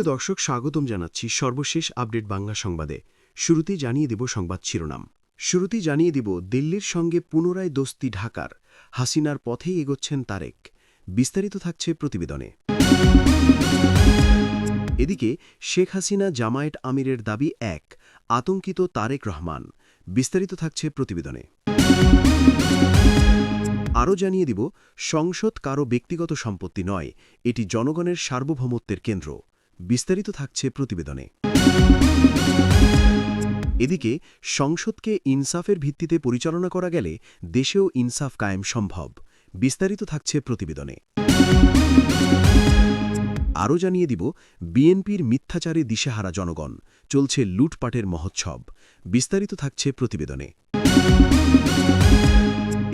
প্রিয় দর্শক, স্বাগতম জানাচ্ছি সর্বশেষ আপডেট বাংলা সংবাদে। শুরুতেই জানিয়ে দেব সংবাদ শিরোনাম। শুরুতেই জানিয়ে দেব দিল্লির সঙ্গে পুনরায় দোস্তি ঢাকার, হাসিনার পথেই এগোচ্ছেন তারেক। বিস্তারিত থাকছে প্রতিবেদনে। এদিকে শেখ হাসিনা জামায়াত আমিরের দাবি এক, আতঙ্কিত তারেক রহমান। বিস্তারিত থাকছে প্রতিবেদনে। আরও জানিয়ে দিব সংসদ কারও ব্যক্তিগত সম্পত্তি নয়, এটি জনগণের সার্বভৌমত্বের কেন্দ্র। বিস্তারিত থাকছে প্রতিবেদনে। এদিকে সংসদকে ইনসাফের ভিত্তিতে পরিচালনা করা গেলে দেশেও ইনসাফ কায়েম সম্ভব। বিস্তারিত থাকছে প্রতিবেদনে। আরও জানিয়ে দিব বিএনপির মিথ্যাচারে দিশেহারা জনগণ, চলছে লুটপাটের মহোৎসব। বিস্তারিত থাকছে প্রতিবেদনে।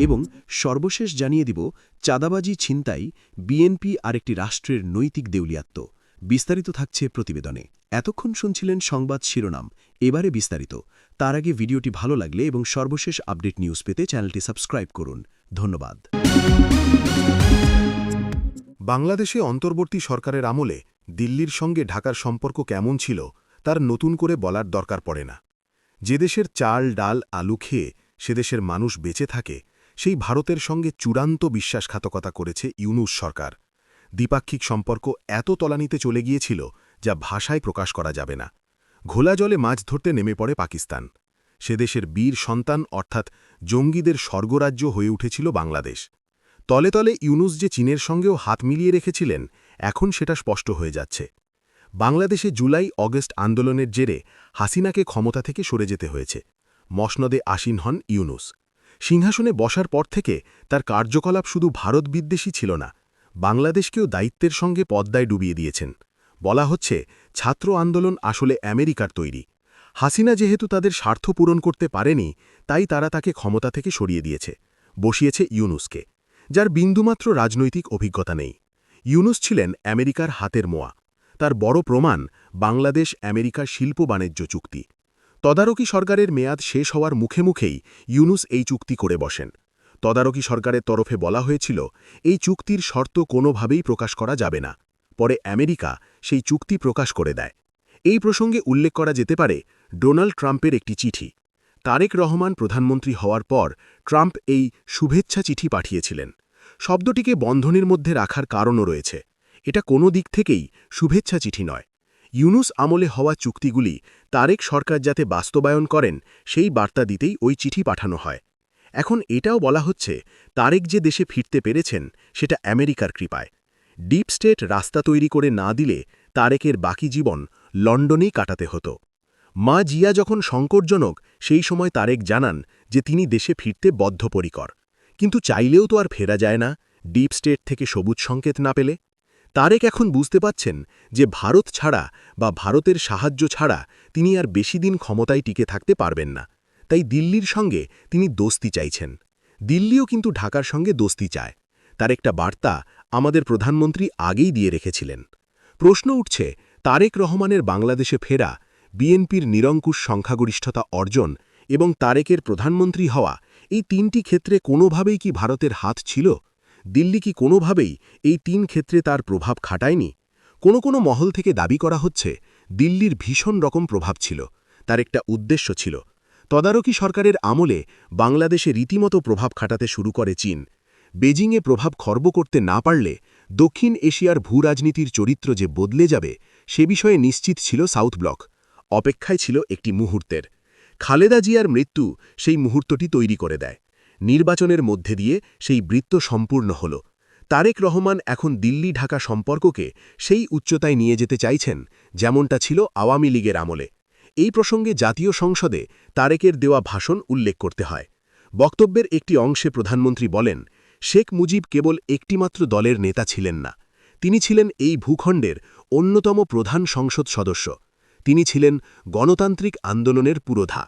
এবং সর্বশেষ জানিয়ে দিব চাঁদাবাজি ছিনতাই, বিএনপি আরেকটি রাষ্ট্রের নৈতিক দেউলিয়াত্ব। বিস্তারিত থাকছে প্রতিবেদনে। এতক্ষণ শুনছিলেন সংবাদ শিরোনাম, এবারে বিস্তারিত। তার আগে ভিডিওটি ভালো লাগলে এবং সর্বশেষ আপডেট নিউজ পেতে চ্যানেলটি সাবস্ক্রাইব করুন। ধন্যবাদ। বাংলাদেশে অন্তর্বর্তী সরকারের আমলে দিল্লির সঙ্গে ঢাকার সম্পর্ক কেমন ছিল তার নতুন করে বলার দরকার পড়ে না। যে দেশের চাল ডাল আলু খেয়ে সে দেশের মানুষ বেঁচে থাকে, সেই ভারতের সঙ্গে চূড়ান্ত বিশ্বাসঘাতকতা করেছে ইউনূস সরকার। দ্বিপাক্ষিক সম্পর্ক এত তলানিতে চলে গিয়েছিল যা ভাষায় প্রকাশ করা যাবে না। ঘোলা জলে মাছ ধরতে নেমে পড়ে পাকিস্তান। সে দেশের বীর সন্তান অর্থাৎ জঙ্গিদের স্বর্গরাজ্য হয়ে উঠেছিল বাংলাদেশ। তলে তলে ইউনূস যে চীনের সঙ্গেও হাত মিলিয়ে রেখেছিলেন, এখন সেটা স্পষ্ট হয়ে যাচ্ছে। বাংলাদেশে জুলাই অগস্ট আন্দোলনের জেরে হাসিনাকে ক্ষমতা থেকে সরে যেতে হয়েছে। মসনদে আসীন হন ইউনূস। সিংহাসনে বসার পর থেকে তার কার্যকলাপ শুধু ভারত বিদ্বেষী ছিল না, বাংলাদেশকেও দায়িত্বের সঙ্গে পদ্মায় ডুবিয়ে দিয়েছেন। বলা হচ্ছে ছাত্র আন্দোলন আসলে আমেরিকার তৈরি। হাসিনা যেহেতু তাদের স্বার্থ পূরণ করতে পারেনি, তাই তারা তাকে ক্ষমতা থেকে সরিয়ে দিয়েছে, বসিয়েছে ইউনূসকে, যার বিন্দুমাত্র রাজনৈতিক অভিজ্ঞতা নেই। ইউনূস ছিলেন আমেরিকার হাতের মোয়া। তার বড় প্রমাণ বাংলাদেশ আমেরিকার শিল্প বাণিজ্য চুক্তি। তদারকি সরকারের মেয়াদ শেষ হওয়ার মুখে মুখেই ইউনূস এই চুক্তি করে বসেন। তদারকি সরকারের তরফে বলা হয়েছিল এই চুক্তির শর্ত কোনোভাবেই প্রকাশ করা যাবে না। পরে আমেরিকা সেই চুক্তি প্রকাশ করে দেয়। এই প্রসঙ্গে উল্লেখ করা যেতে পারে ডোনাল্ড ট্রাম্পের একটি চিঠি। তারেক রহমান প্রধানমন্ত্রী হওয়ার পর ট্রাম্প এই শুভেচ্ছা চিঠি পাঠিয়েছিলেন। শব্দটিকে বন্ধনীর মধ্যে রাখার কারণও রয়েছে। এটা কোনো দিক থেকেই শুভেচ্ছা চিঠি নয়। ইউনূস আমলে হওয়া চুক্তিগুলি তারেক সরকার যাতে বাস্তবায়ন করেন সেই বার্তা দিতেই ওই চিঠি পাঠানো হয়। এখন এটাও বলা হচ্ছে তারেক যে দেশে ফিরতে পেরেছেন সেটা আমেরিকার কৃপায়। ডিপ স্টেট রাস্তা তৈরি করে না দিলে তারেকের বাকি জীবন লন্ডনেই কাটাতে হতো। মা জিয়া যখন সংকটজনক, সেই সময় তারেক জানান যে তিনি দেশে ফিরতে বদ্ধপরিকর। কিন্তু চাইলেও তো আর ফেরা যায় না, ডিপ স্টেট থেকে সবুজ সংকেত না পেলে। তারেক এখন বুঝতে পাচ্ছেন যে ভারত ছাড়া বা ভারতের সাহায্য ছাড়া তিনি আর বেশি দিন ক্ষমতায় টিকে থাকতে পারবেন না। তাই দিল্লির সঙ্গে তিনি দোস্তি চাইছেন। দিল্লিও কিন্তু ঢাকার সঙ্গে দোস্তি চায়। তার একটা বার্তা আমাদের প্রধানমন্ত্রী আগেই দিয়ে রেখেছিলেন। প্রশ্ন উঠছে, তারেক রহমানের বাংলাদেশে ফেরা, বিএনপির নিরঙ্কুশ সংখ্যাগরিষ্ঠতা অর্জন এবং তারেকের প্রধানমন্ত্রী হওয়া, এই তিনটি ক্ষেত্রে কোনোভাবেই কি ভারতের হাত ছিল? দিল্লি কি কোনোভাবেই এই তিন ক্ষেত্রে তার প্রভাব খাটায়নি? কোনো মহল থেকে দাবি করা হচ্ছে দিল্লির ভীষণ রকম প্রভাব ছিল, তার একটা উদ্দেশ্য ছিল। তদারকি সরকারের আমলে বাংলাদেশে রীতিমতো প্রভাব খাটাতে শুরু করে চীন। বেজিংয়ে প্রভাব খর্ব করতে না পারলে দক্ষিণ এশিয়ার ভূরাজনীতির চরিত্র যে বদলে যাবে সে বিষয়ে নিশ্চিত ছিল সাউথ ব্লক। অপেক্ষায় ছিল একটি মুহূর্তের। খালেদা জিয়ার মৃত্যু সেই মুহূর্তটি তৈরি করে দেয়। নির্বাচনের মধ্যে দিয়ে সেই বৃত্ত সম্পূর্ণ হল। তারেক রহমান এখন দিল্লি ঢাকা সম্পর্ককে সেই উচ্চতায় নিয়ে যেতে চাইছেন যেমনটা ছিল আওয়ামী লীগের আমলে। এই প্রসঙ্গে জাতীয় সংসদে তারেকের দেওয়া ভাষণ উল্লেখ করতে হয়। বক্তব্যের একটি অংশে প্রধানমন্ত্রী বলেন, শেখ মুজিব কেবল একটিমাত্র দলের নেতা ছিলেন না, তিনি ছিলেন এই ভূখণ্ডের অন্যতম প্রধান সংসদ সদস্য। তিনি ছিলেন গণতান্ত্রিক আন্দোলনের পুরোধা।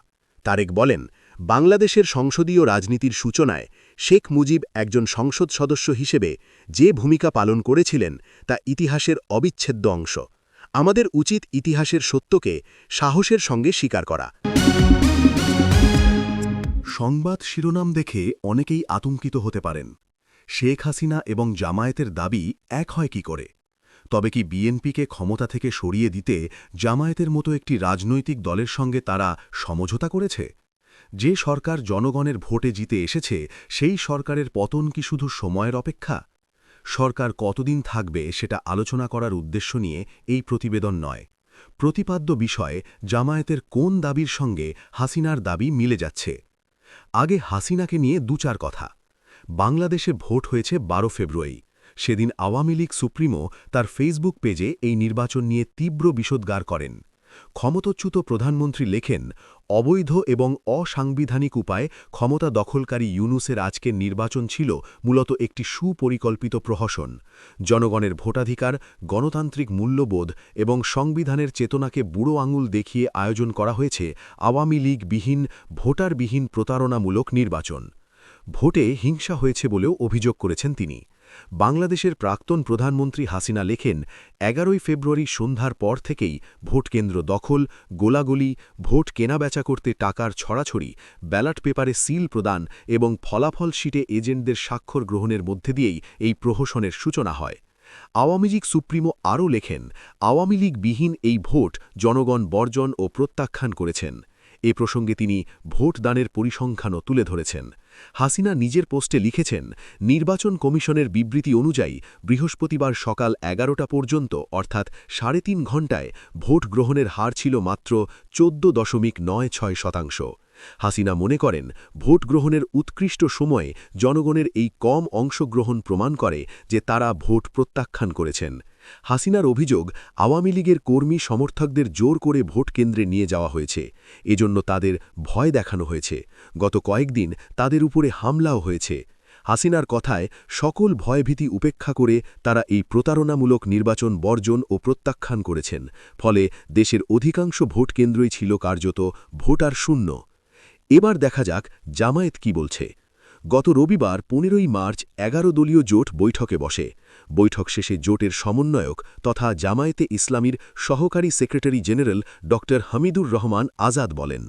তারেক বলেন, বাংলাদেশের সংসদীয় রাজনীতির সূচনায় শেখ মুজিব একজন সংসদ সদস্য হিসেবে যে ভূমিকা পালন করেছিলেন তা ইতিহাসের অবিচ্ছেদ্য অংশ। আমাদের উচিত ইতিহাসের সত্যকে সাহসের সঙ্গে স্বীকার করা। সংবাদ শিরোনাম দেখে অনেকেই আতঙ্কিত হতে পারেন। শেখ হাসিনা এবং জামায়াতের দাবি এক হয় কি করে? তবে কি বিএনপিকে ক্ষমতা থেকে সরিয়ে দিতে জামায়াতের মতো একটি রাজনৈতিক দলের সঙ্গে তারা সমঝোতা করেছে? যে সরকার জনগণের ভোটে জিতে এসেছে সেই সরকারের পতন কি শুধু সময়ের অপেক্ষা? সরকার কতদিন থাকবে সেটা আলোচনা করার উদ্দেশ্য নিয়ে এই প্রতিবেদন নয়। প্রতিপাদ্য বিষয়ে জামায়াতের কোন দাবির সঙ্গে হাসিনার দাবি মিলে যাচ্ছে। আগে হাসিনাকে নিয়ে দু-চার কথা। বাংলাদেশে ভোট হয়েছে ১২ ফেব্রুয়ারি। সেদিন আওয়ামী লীগ সুপ্রিমো তার ফেসবুক পেজে এই নির্বাচন নিয়ে তীব্র বিষোদ্গার করেন। ক্ষমতাচ্যুত প্রধানমন্ত্রী লেখেন, অবৈধ এবং অসাংবিধানিক উপায়ে ক্ষমতা দখলকারী ইউনূসের আজকের নির্বাচন ছিল মূলত একটি সুপরিকল্পিত প্রহসন। জনগণের ভোটাধিকার, গণতান্ত্রিক মূল্যবোধ এবং সংবিধানের চেতনাকে বুড়ো আঙুল দেখিয়ে আয়োজন করা হয়েছে আওয়ামী লীগবিহীন, ভোটারবিহীন প্রতারণামূলক নির্বাচন। ভোটে হিংসা হয়েছে বলেও অভিযোগ করেছেন তিনি। বাংলাদেশের প্রাক্তন প্রধানমন্ত্রী হাসিনা লেখেন, ১১ ফেব্রুয়ারি সন্ধ্যার পর থেকেই ভোটকেন্দ্র দখল, গোলাগুলি, ভোট কেনাবেচা করতে টাকার ছড়াছড়ি, ব্যালট পেপারে সিল প্রদান এবং ফলাফল শিটে এজেন্টদের স্বাক্ষর গ্রহণের মধ্যে দিয়েই এই প্রহসনের সূচনা হয়। আওয়ামী লীগ সুপ্রিমো আরও লেখেন, আওয়ামী লীগবিহীন এই ভোট জনগণ বর্জন ও প্রত্যাখ্যান করেছেন। এ প্রসঙ্গে তিনি ভোটদানের পরিসংখ্যানও তুলে ধরেছেন। হাসিনা নিজের পোস্টে লিখেছেন, নির্বাচন কমিশনের বিবৃতি অনুযায়ী বৃহস্পতিবার সকাল ১১টা পর্যন্ত অর্থাৎ ৩.৫ ঘণ্টায় ভোট গ্রহণের হার ছিল মাত্র ১৪.৯৬%। হাসিনা মনে করেন, ভোট গ্রহণের উৎকৃষ্ট সময়ে জনগণের এই কম অংশগ্রহণ প্রমাণ করে যে তারা ভোট প্রত্যাখ্যান করেছেন। হাসিনার অভিযোগ, আওয়ামী লীগের কর্মী সমর্থকদের জোর করে ভোট কেন্দ্রে নিয়ে যাওয়া হয়েছে। এজন্য তাদের ভয় দেখানো হয়েছে। গত কয়েকদিন তাদের উপরে হামলাও হয়েছে। হাসিনার কথায়, সকল ভয়ভীতি উপেক্ষা করে তারা এই প্রতারণামূলক নির্বাচন বর্জন ও প্রত্যাখ্যান করেছেন। ফলে দেশের অধিকাংশ ভোট কেন্দ্রই ছিল কার্যত ভোটার শূন্য। এবার দেখা যাক জামায়াত কি বলছে। গত রবিবার ১৫ই মার্চ ১১ দলীয় জোট বৈঠকে বসে। বৈঠক শেষে জোটের সমন্বয়ক তথা জামায়াতে ইসলামীর সহকারী সেক্রেটারি জেনারেল ড হামিদুর রহমান আজাদ বলেন।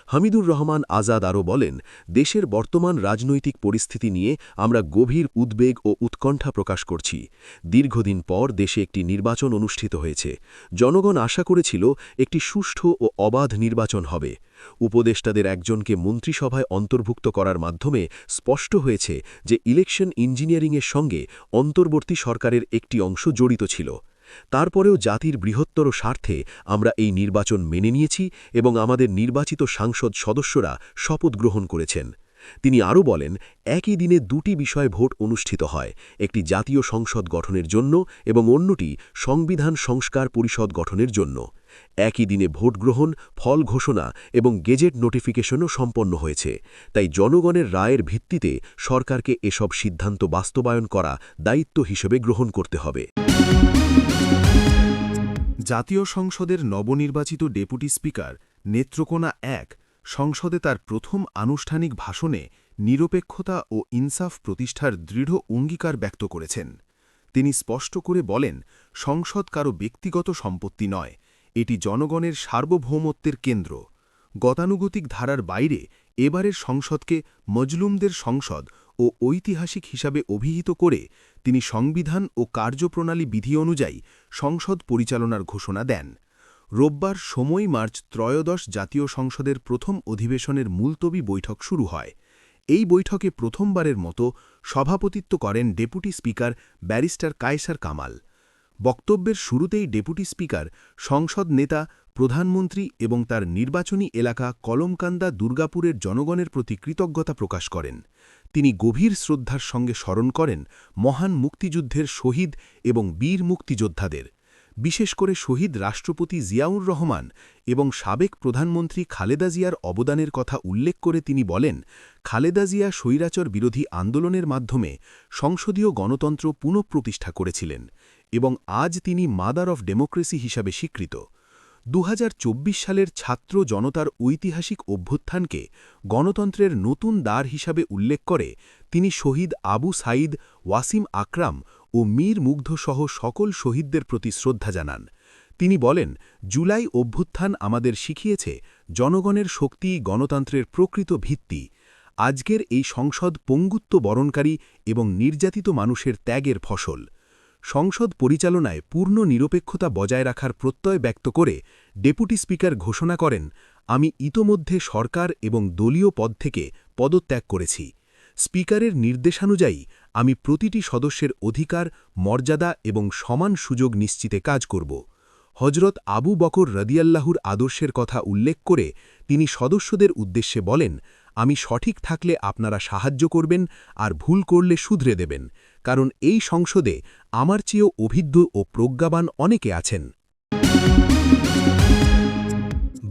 হামিদুর রহমান আজাদ আরও বলেন, দেশের বর্তমান রাজনৈতিক পরিস্থিতি নিয়ে আমরা গভীর উদ্বেগ ও উৎকণ্ঠা প্রকাশ করছি। দীর্ঘদিন পর দেশে একটি নির্বাচন অনুষ্ঠিত হয়েছে। জনগণ আশা করেছিল একটি সুষ্ঠু ও অবাধ নির্বাচন হবে। উপদেষ্টাদের একজনকে মন্ত্রিসভায় অন্তর্ভুক্ত করার মাধ্যমে স্পষ্ট হয়েছে যে ইলেকশন ইঞ্জিনিয়ারিংয়ের সঙ্গে অন্তর্বর্তী সরকারের একটি অংশ জড়িত ছিল। তারপরেও জাতির বৃহত্তর স্বার্থে আমরা এই নির্বাচন মেনে নিয়েছি এবং আমাদের নির্বাচিত সাংসদ সদস্যরা শপথ গ্রহণ করেছেন। তিনি আরও বলেন, একই দিনে দুটি বিষয়ে ভোট অনুষ্ঠিত হয়, একটি জাতীয় সংসদ গঠনের জন্য এবং অন্যটি সংবিধান সংস্কার পরিষদ গঠনের জন্য। একই দিনে ভোট গ্রহণ, ফল ঘোষণা এবং গেজেট নোটিফিকেশনও সম্পন্ন হয়েছে। তাই জনগণের রায়ের ভিত্তিতে সরকারকে এসব সিদ্ধান্ত বাস্তবায়ন করা দায়িত্ব হিসেবে গ্রহণ করতে হবে। জাতীয় সংসদের নবনির্বাচিত ডেপুটি স্পিকার নেত্রকোনা ১ সংসদে তার প্রথম আনুষ্ঠানিক ভাষণে নিরপেক্ষতা ও ইনসাফ প্রতিষ্ঠার দৃঢ় অঙ্গীকার ব্যক্ত করেছেন। তিনি স্পষ্ট করে বলেন, সংসদ কারও ব্যক্তিগত সম্পত্তি নয়, এটি জনগণের সার্বভৌমত্বের কেন্দ্র। গতানুগতিক ধারার বাইরে এবারের সংসদকে মজলুমদের সংসদ ও ঐতিহাসিক হিসাবে অভিহিত করে তিনি সংবিধান ও কার্যপ্রণালী বিধি অনুযায়ী সংসদ পরিচালনার ঘোষণা দেন। রোববার ১৬ মার্চ ত্রয়োদশ জাতীয় সংসদের প্রথম অধিবেশনের মুলতবি বৈঠক শুরু হয়। এই বৈঠকে প্রথমবারের মতো সভাপতিত্ব করেন deputy speaker barrister Kaiser Kamal. বক্তব্যের শুরুতেই ডেপুটি স্পিকার সংসদ নেতা, প্রধানমন্ত্রী এবং তার নির্বাচনী এলাকা কলমকান্দা দুর্গাপুরের জনগণের প্রতি কৃতজ্ঞতা প্রকাশ করেন। তিনি গভীর শ্রদ্ধার সঙ্গে স্মরণ করেন মহান মুক্তিযুদ্ধের শহীদ এবং বীর মুক্তিযোদ্ধাদের, বিশেষ করে শহীদ রাষ্ট্রপতি জিয়াউর রহমান এবং সাবেক প্রধানমন্ত্রী খালেদা জিয়ার অবদানের কথা উল্লেখ করে তিনি বলেন, খালেদা জিয়া স্বৈরাচার বিরোধী আন্দোলনের মাধ্যমে সংসদীয় গণতন্ত্র পুনঃপ্রতিষ্ঠা করেছিলেন এবং আজ তিনি মাদার অফ ডেমোক্রেসি হিসাবে স্বীকৃত। ২০২৪ সালের ছাত্র জনতার ঐতিহাসিক অভ্যুত্থানকে গণতন্ত্রের নতুন দ্বার হিসাবে উল্লেখ করে তিনি শহীদ আবু সাঈদ, ওয়াসিম আকরাম ও মীর মুগ্ধসহ সকল শহীদদের প্রতি শ্রদ্ধা জানান। তিনি বলেন, জুলাই অভ্যুত্থান আমাদের শিখিয়েছে জনগণের শক্তিই গণতন্ত্রের প্রকৃত ভিত্তি। আজকের এই সংসদ পঙ্গুত্ব বরণকারী এবং নির্যাতিত মানুষের ত্যাগের ফসল। সংসদ পরিচালনায় পূর্ণ নিরপেক্ষতা বজায় রাখার প্রত্যয় ব্যক্ত করে ডেপুটি স্পিকার ঘোষণা করেন, আমি ইতোমধ্যে সরকার এবং দলীয় পদ থেকে পদত্যাগ করেছি। স্পিকারের নির্দেশানুযায়ী আমি প্রতিটি সদস্যের অধিকার, মর্যাদা এবং সমান সুযোগ নিশ্চিতে কাজ করব। হজরত আবু বকর রদিয়াল্লাহুর আদর্শের কথা উল্লেখ করে তিনি সদস্যদের উদ্দেশ্যে বলেন, আমি সঠিক থাকলে আপনারা সাহায্য করবেন আর ভুল করলে শুধরে দেবেন, কারণ এই সংসদে আমার চেয়েও অভিজ্ঞ ও প্রজ্ঞাবান অনেকে আছেন।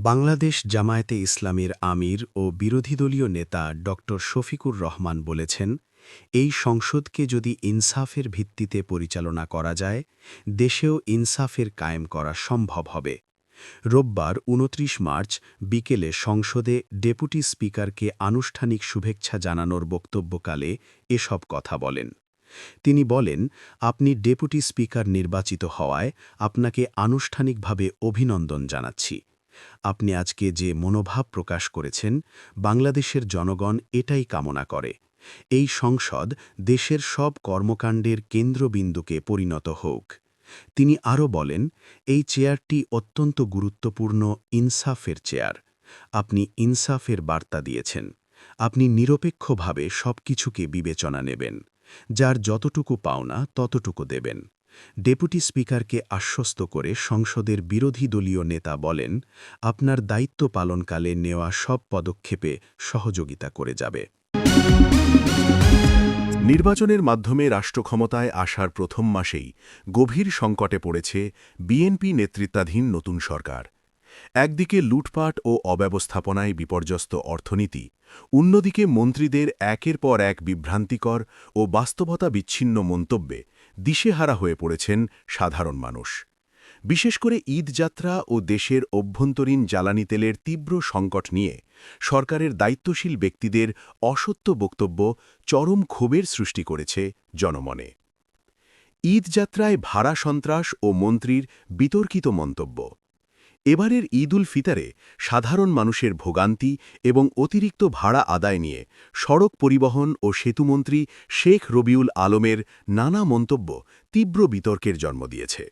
বাংলাদেশ জামায়াতে ইসলামীর আমির ও বিরোধী দলীয় নেতা ড শফিকুর রহমান বলেছেন, এই সংসদকে যদি ইনসাফের ভিত্তিতে পরিচালনা করা যায়, দেশেও ইনসাফের কায়েম করা সম্ভব হবে। রোববার ২৯ মার্চ বিকেলে সংসদে ডেপুটি স্পিকারকে আনুষ্ঠানিক শুভেচ্ছা জানানোর বক্তব্যকালে এসব কথা বলেন। তিনি বলেন, আপনি ডেপুটি স্পিকার নির্বাচিত হওয়ায় আপনাকে আনুষ্ঠানিকভাবে অভিনন্দন জানাচ্ছি। আপনি আজকে যে মনোভাব প্রকাশ করেছেন, বাংলাদেশের জনগণ এটাই কামনা করে। এই সংসদ দেশের সব কর্মকাণ্ডের কেন্দ্রবিন্দুকে পরিণত হোক। তিনি আরও বলেন, এই চেয়ারটি অত্যন্ত গুরুত্বপূর্ণ ইনসাফের চেয়ার। আপনি ইনসাফের বার্তা দিয়েছেন। আপনি নিরপেক্ষভাবে সবকিছুকে বিবেচনা নেবেন। যার যতটুকু পাওনা ততটুকু দেবেন। ডেপুটি স্পিকারকে আশ্বস্ত করে সংসদের বিরোধী দলীয় নেতা বলেন, আপনার দায়িত্ব পালনকালে নেওয়া সব পদক্ষেপে সহযোগিতা করে যাবে। নির্বাচনের মাধ্যমে রাষ্ট্রক্ষমতায় আসার প্রথম মাসেই গভীর সংকটে পড়েছে বিএনপি নেতৃত্বাধীন নতুন সরকার। একদিকে লুটপাট ও অব্যবস্থাপনায় বিপর্যস্ত অর্থনীতি, অন্যদিকে মন্ত্রীদের একের পর এক বিভ্রান্তিকর ও বাস্তবতা বিচ্ছিন্ন মন্তব্যে দিশেহারা হয়ে পড়েছেন সাধারণ মানুষ। বিশেষ করে ঈদযাত্রা ও দেশের অভ্যন্তরীণ জ্বালানি তেলের তীব্র সংকট নিয়ে সরকারের দায়িত্বশীল ব্যক্তিদের অসত্য বক্তব্য চরম ক্ষোভের সৃষ্টি করেছে জনমনে। ঈদযাত্রায় ভাড়া সন্ত্রাস ও মন্ত্রীর বিতর্কিত মন্তব্য। এবারের ঈদ উল ফিতরে সাধারণ মানুষের ভোগান্তি এবং অতিরিক্ত ভাড়া আদায় নিয়ে সড়ক পরিবহন ও সেতুমন্ত্রী শেখ রবিউল আলমের নানা মন্তব্য তীব্র বিতর্কের জন্ম দিয়েছে।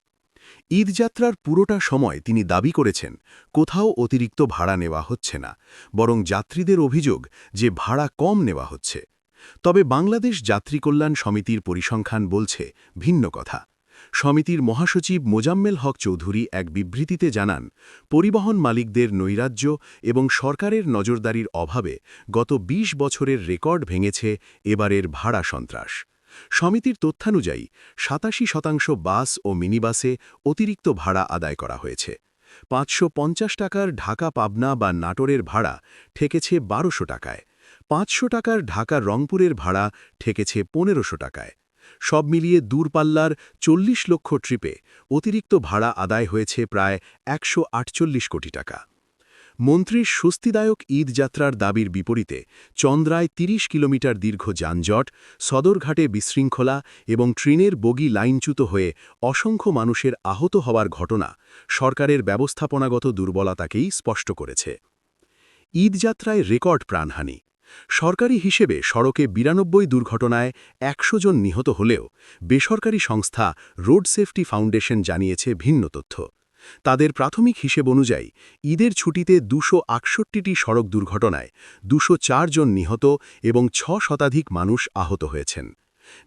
ঈদযাত্রার পুরোটা সময় তিনি দাবি করেছেন, কোথাও অতিরিক্ত ভাড়া নেওয়া হচ্ছে না, বরং যাত্রীদের অভিযোগ যে ভাড়া কম নেওয়া হচ্ছে। তবে বাংলাদেশ যাত্রী কল্যাণ সমিতির পরিসংখ্যান বলছে ভিন্ন কথা। সমিতির মহাসচিব মোজাম্মেল হক চৌধুরী এক বিবৃতিতে জানান, পরিবহন মালিকদের নৈরাজ্য এবং সরকারের নজরদারির অভাবে গত ২০ বছরের রেকর্ড ভেঙেছে এবারের ভাড়া সন্ত্রাস। সমিতির তথ্যানুযায়ী ৮৭% বাস ও মিনিবাসে অতিরিক্ত ভাড়া আদায় করা হয়েছে। ৫৫০ টাকার ঢাকা পাবনা বা নাটোরের ভাড়া ঠেকেছে ১২০০ টাকায়। ৫০০ টাকার ঢাকা রংপুরের ভাড়া ঠেকেছে ১৫০০ টাকায়। সব মিলিয়ে দূরপাল্লার ৪০ লক্ষ ট্রিপে অতিরিক্ত ভাড়া আদায় হয়েছে প্রায় ১৪৮ কোটি টাকা। মন্ত্রীর স্বস্তিদায়ক ঈদযাত্রার দাবির বিপরীতে চন্দ্রায় ৩০ কিলোমিটার দীর্ঘ যানজট, সদরঘাটে বিশৃঙ্খলা এবং ট্রেনের বগি লাইনচ্যুত হয়ে অসংখ্য মানুষের আহত হওয়ার ঘটনা সরকারের ব্যবস্থাপনাগত দুর্বলতাকেই স্পষ্ট করেছে। ঈদযাত্রায় রেকর্ড প্রাণহানি। সরকারি হিসেবে সড়কে ৯২ দুর্ঘটনায় ১০০ জন নিহত হলেও বেসরকারি সংস্থা রোড সেফটি ফাউন্ডেশন জানিয়েছে ভিন্ন তথ্য। তাদের প্রাথমিক হিসেব অনুযায়ী ঈদের ছুটিতে ২৬৮টি সড়ক দুর্ঘটনায় ২০৪ জন নিহত এবং ৬ শতাধিক মানুষ আহত হয়েছেন।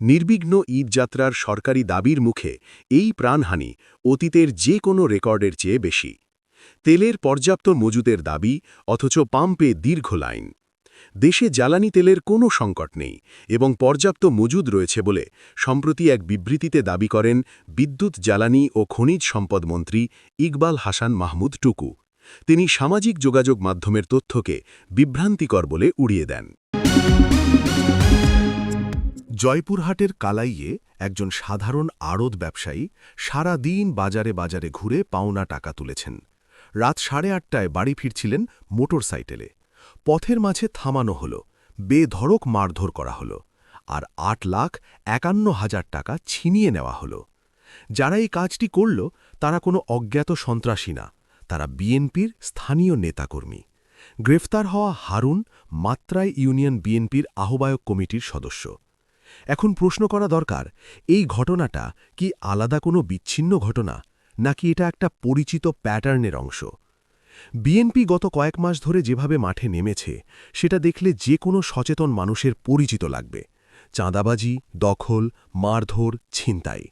নির্বিঘ্ন ঈদযাত্রার সরকারি দাবির মুখে এই প্রাণহানি অতীতের যে কোনো রেকর্ডের চেয়ে বেশি। তেলের পর্যাপ্ত মজুদের দাবি, অথচ পাম্পে দীর্ঘ লাইন। দেশে জ্বালানি তেলের কোনো সংকট নেই এবং পর্যাপ্ত মজুদ রয়েছে বলে সম্প্রতি এক বিবৃতিতে দাবি করেন বিদ্যুৎ, জ্বালানি ও খনিজ সম্পদ মন্ত্রী ইকবাল হাসান মাহমুদ টুকু। তিনি সামাজিক যোগাযোগ মাধ্যমের তথ্যকে বিভ্রান্তিকর বলে উড়িয়ে দেন। জয়পুরহাটের কালাইয়ে একজন সাধারণ আড়ত ব্যবসায়ী সারা দিন বাজারে বাজারে ঘুরে পাওনা টাকা তুলেছেন। রাত ৮:৩০টায় বাড়ি ফিরছিলেন মোটরসাইকেলে। পথের মাঝে থামানো হল, বেধড়ক মারধর করা হল, আর ৮,৫১,০০০ টাকা ছিনিয়ে নেওয়া হল। যারা এই কাজটি করল তারা কোনো অজ্ঞাত সন্ত্রাসী না, তারা বিএনপির স্থানীয় নেতাকর্মী। গ্রেফতার হওয়া হারুন মাত্রাই ইউনিয়ন বিএনপির আহ্বায়ক কমিটির সদস্য। এখন প্রশ্ন করা দরকার, এই ঘটনাটা কি আলাদা কোনো বিচ্ছিন্ন ঘটনা, নাকি এটা একটা পরিচিত প্যাটার্নের অংশ? বিএনপি গত কয়েক মাস ধরে যেভাবে মাঠে নেমেছে, সেটা দেখলে যে কোনো সচেতন মানুষের পরিচিত লাগবে। চাঁদাবাজি, দখল, মারধর, ছিনতাই।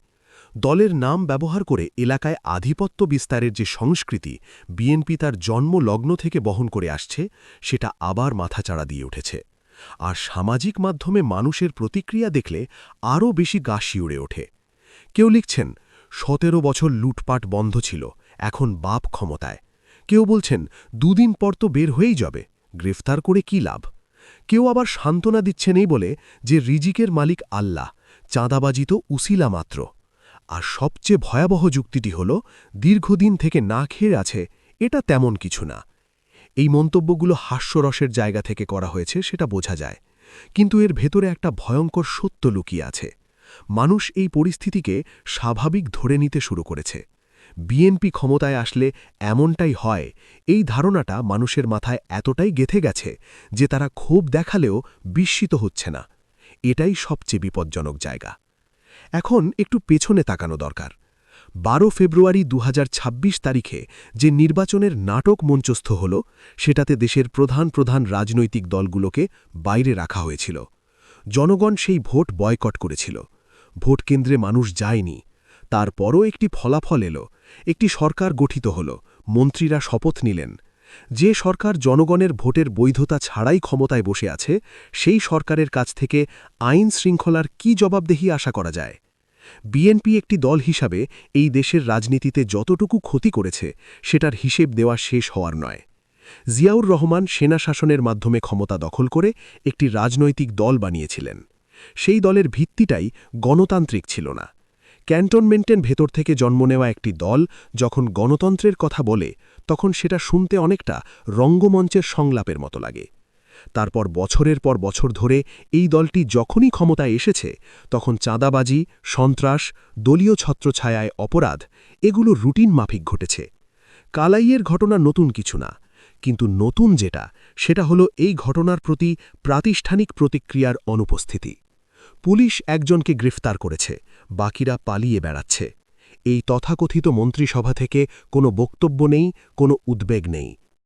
দলের নাম ব্যবহার করে এলাকায় আধিপত্য বিস্তারের যে সংস্কৃতি বিএনপি তার জন্মলগ্ন থেকে বহন করে আসছে, সেটা আবার মাথাচাড়া দিয়ে উঠেছে। আর সামাজিক মাধ্যমে মানুষের প্রতিক্রিয়া দেখলে আরও বেশি গা শিউরে ওঠে। কেউ লিখছেন, ১৭ বছর লুটপাট বন্ধ ছিল, এখন বাপ ক্ষমতায়। কেউ বলছেন, দুদিন পর তো বের হয়েই যাবে, গ্রেফতার করে কি লাভ? কেউ আবার সান্ত্বনা দিচ্ছেন এই বলে যে রিজিকের মালিক আল্লাহ, চাঁদাবাজি তো উসিলা মাত্র। আর সবচেয়ে ভয়াবহ যুক্তিটি হল, দীর্ঘদিন থেকে না খেয়ে আছে, এটা তেমন কিছু না। এই মন্তব্যগুলো হাস্যরসের জায়গা থেকে করা হয়েছে সেটা বোঝা যায়, কিন্তু এর ভেতরে একটা ভয়ঙ্কর সত্য লুকিয়ে আছে। মানুষ এই পরিস্থিতিকে স্বাভাবিক ধরে নিতে শুরু করেছে। বিএনপি ক্ষমতায় আসলে এমনটাই হয়, এই ধারণাটা মানুষের মাথায় এতটাই গেঁথে গেছে যে তারা ক্ষোভ দেখালেও বিস্মিত হচ্ছে না। এটাই সবচেয়ে বিপজ্জনক জায়গা। এখন একটু পেছনে তাকানো দরকার। ১২ ফেব্রুয়ারি ২০২৬ তারিখে যে নির্বাচনের নাটক মঞ্চস্থ হল, সেটাতে দেশের প্রধান প্রধান রাজনৈতিক দলগুলোকে বাইরে রাখা হয়েছিল। জনগণ সেই ভোট বয়কট করেছিল। ভোট কেন্দ্রে মানুষ যায়নি। তারপরও একটি ফলাফল এলো, একটি সরকার গঠিত হল, মন্ত্রীরা শপথ নিলেন। যে সরকার জনগণের ভোটের বৈধতা ছাড়াই ক্ষমতায় বসে আছে, সেই সরকারের কাছ থেকে আইন শৃঙ্খলার কি জবাবদিহি আশা করা যায়? বিএনপি একটি দল হিসাবে এই দেশের রাজনীতিতে যতটুকু ক্ষতি করেছে, সেটার হিসেব দেওয়া শেষ হওয়ার নয়। জিয়াউর রহমান সেনা শাসনের মাধ্যমে ক্ষমতা দখল করে একটি রাজনৈতিক দল বানিয়েছিলেন। সেই দলের ভিত্তিটাই গণতান্ত্রিক ছিল না। ক্যান্টনমেন্টের ভেতর থেকে জন্ম নেওয়া একটি দল যখন গণতন্ত্রের কথা বলে, তখন সেটা শুনতে অনেকটা রঙ্গমঞ্চের সংলাপের মতো লাগে। তারপর বছরের পর বছর ধরে এই দলটি যখনই ক্ষমতায় এসেছে, তখন চাঁদাবাজি, সন্ত্রাস, দলীয় ছত্রছায়ায় অপরাধ, এগুলো রুটিন মাফিক ঘটেছে। কালাইয়ের ঘটনা নতুন কিছু না, কিন্তু নতুন যেটা, সেটা হলো এই ঘটনার প্রতি প্রাতিষ্ঠানিক প্রতিক্রিয়ার অনুপস্থিতি। পুলিশ একজনকে গ্রেফতার করেছে, বাকিরা পালিয়ে বেড়াচ্ছে। এই তথাকথিত মন্ত্রিসভা থেকে কোনো বক্তব্য নেই, কোনো উদ্বেগ নেই।